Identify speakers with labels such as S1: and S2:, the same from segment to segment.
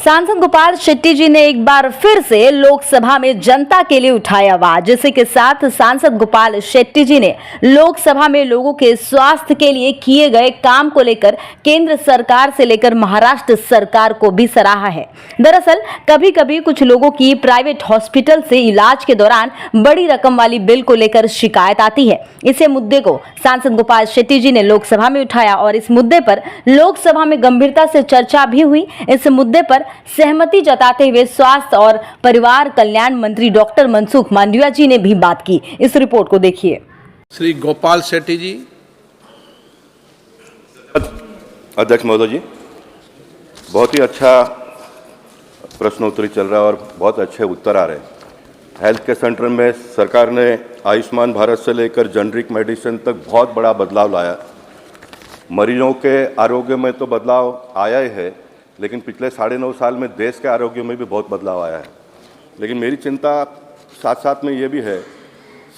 S1: सांसद गोपाल शेट्टी जी ने एक बार फिर से लोकसभा में जनता के लिए उठाई आवाज। इसी के साथ सांसद गोपाल शेट्टी जी ने लोकसभा में लोगों के स्वास्थ्य के लिए किए गए काम को लेकर केंद्र सरकार से लेकर महाराष्ट्र सरकार को भी सराहा है। दरअसल कभी कभी कुछ लोगों की प्राइवेट हॉस्पिटल से इलाज के दौरान बड़ी रकम वाली बिल को लेकर शिकायत आती है। इसे मुद्दे को सांसद गोपाल शेट्टी जी ने लोकसभा में उठाया और इस मुद्दे पर लोकसभा में गंभीरता से चर्चा भी हुई। इस मुद्दे पर सहमति जताते हुए स्वास्थ्य और परिवार कल्याण मंत्री डॉक्टर मनसुख मांडविया जी ने भी बात की। इस रिपोर्ट को देखिए।
S2: श्री गोपाल शेट्टी जी।
S3: अध्यक्ष महोदय जी, बहुत ही अच्छा प्रश्नोत्तरी चल रहा है और बहुत अच्छे उत्तर आ रहे हैं। हेल्थ केयर सेंटर में सरकार ने आयुष्मान भारत से लेकर जेनरिक मेडिसिन तक बहुत बड़ा बदलाव लाया। मरीजों के आरोग्य में तो बदलाव आया ही है, लेकिन पिछले 9.5 साल में देश के आरोग्य में भी बहुत बदलाव आया है। लेकिन मेरी चिंता साथ साथ में ये भी है,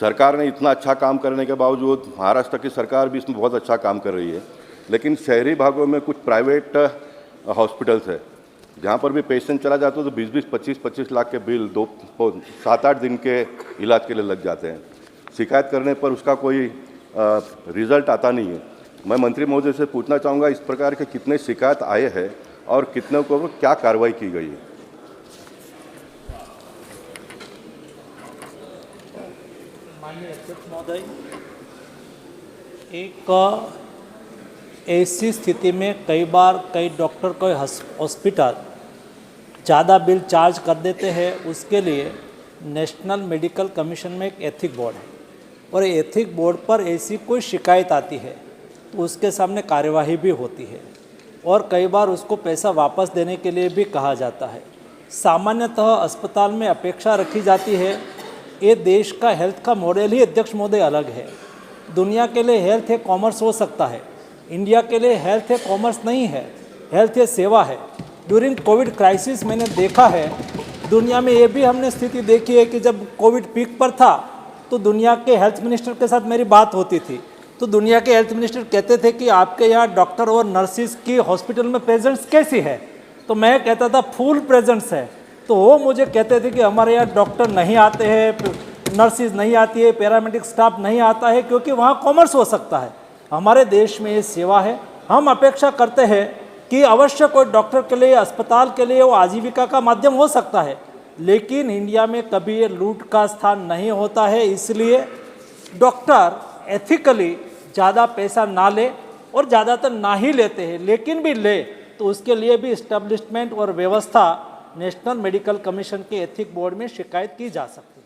S3: सरकार ने इतना अच्छा काम करने के बावजूद महाराष्ट्र की सरकार भी इसमें बहुत अच्छा काम कर रही है, लेकिन शहरी भागों में कुछ प्राइवेट हॉस्पिटल्स है जहाँ पर भी पेशेंट चला जाता है तो 20-20, 25-25 लाख के बिल 7-8 दिन के इलाज के लिए लग जाते हैं। शिकायत करने पर उसका कोई रिजल्ट आता नहीं है। मैं मंत्री महोदय से पूछना चाहूँगा, इस प्रकार के कितने शिकायत आए हैं और कितने को क्या कार्रवाई की गई है?
S4: माननीय अध्यक्ष महोदय, एक ऐसी स्थिति में कई बार कई डॉक्टर कोई हॉस्पिटल ज़्यादा बिल चार्ज कर देते हैं। उसके लिए नेशनल मेडिकल कमीशन में एक एथिक बोर्ड है और एथिक बोर्ड पर ऐसी कोई शिकायत आती है तो उसके सामने कार्यवाही भी होती है और कई बार उसको पैसा वापस देने के लिए भी कहा जाता है। सामान्यतः अस्पताल में अपेक्षा रखी जाती है। ये देश का हेल्थ का मॉडल ही अध्यक्ष महोदय अलग है। दुनिया के लिए हेल्थ है कॉमर्स हो सकता है, इंडिया के लिए हेल्थ है कॉमर्स नहीं है, हेल्थ है सेवा है। ड्यूरिंग कोविड क्राइसिस मैंने देखा है, दुनिया में ये भी हमने स्थिति देखी है कि जब कोविड पीक पर था तो दुनिया के हेल्थ मिनिस्टर के साथ मेरी बात होती थी तो दुनिया के हेल्थ मिनिस्टर कहते थे कि आपके यहाँ डॉक्टर और नर्सिस की हॉस्पिटल में प्रेजेंस कैसी है, तो मैं कहता था फुल प्रेजेंस है। तो वो मुझे कहते थे कि हमारे यहाँ डॉक्टर नहीं आते हैं, नर्सिस नहीं आती है, पैरामेडिक स्टाफ नहीं आता है क्योंकि वहाँ कॉमर्स हो सकता है। हमारे देश में ये सेवा है। हम अपेक्षा करते हैं कि अवश्य कोई डॉक्टर के लिए, अस्पताल के लिए वो आजीविका का माध्यम हो सकता है, लेकिन इंडिया में कभी ये लूट का स्थान नहीं होता है। इसलिए डॉक्टर एथिकली ज़्यादा पैसा ना ले और ज़्यादातर ना ही लेते हैं, लेकिन भी ले तो उसके लिए भी इस्टेब्लिशमेंट और व्यवस्था नेशनल मेडिकल कमीशन के एथिक बोर्ड में शिकायत की जा सकती है।